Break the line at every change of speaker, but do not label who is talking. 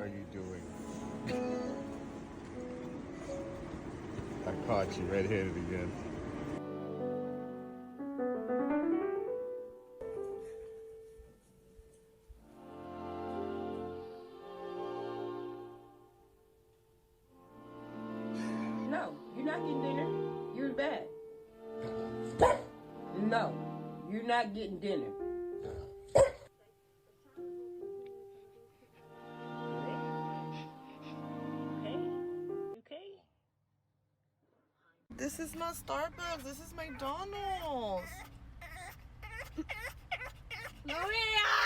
are you doing? I caught you red-handed again.
No, you're not getting dinner. You're bad. No, you're not getting dinner. Okay?
This is not Starbucks. This is McDonald's. Maria!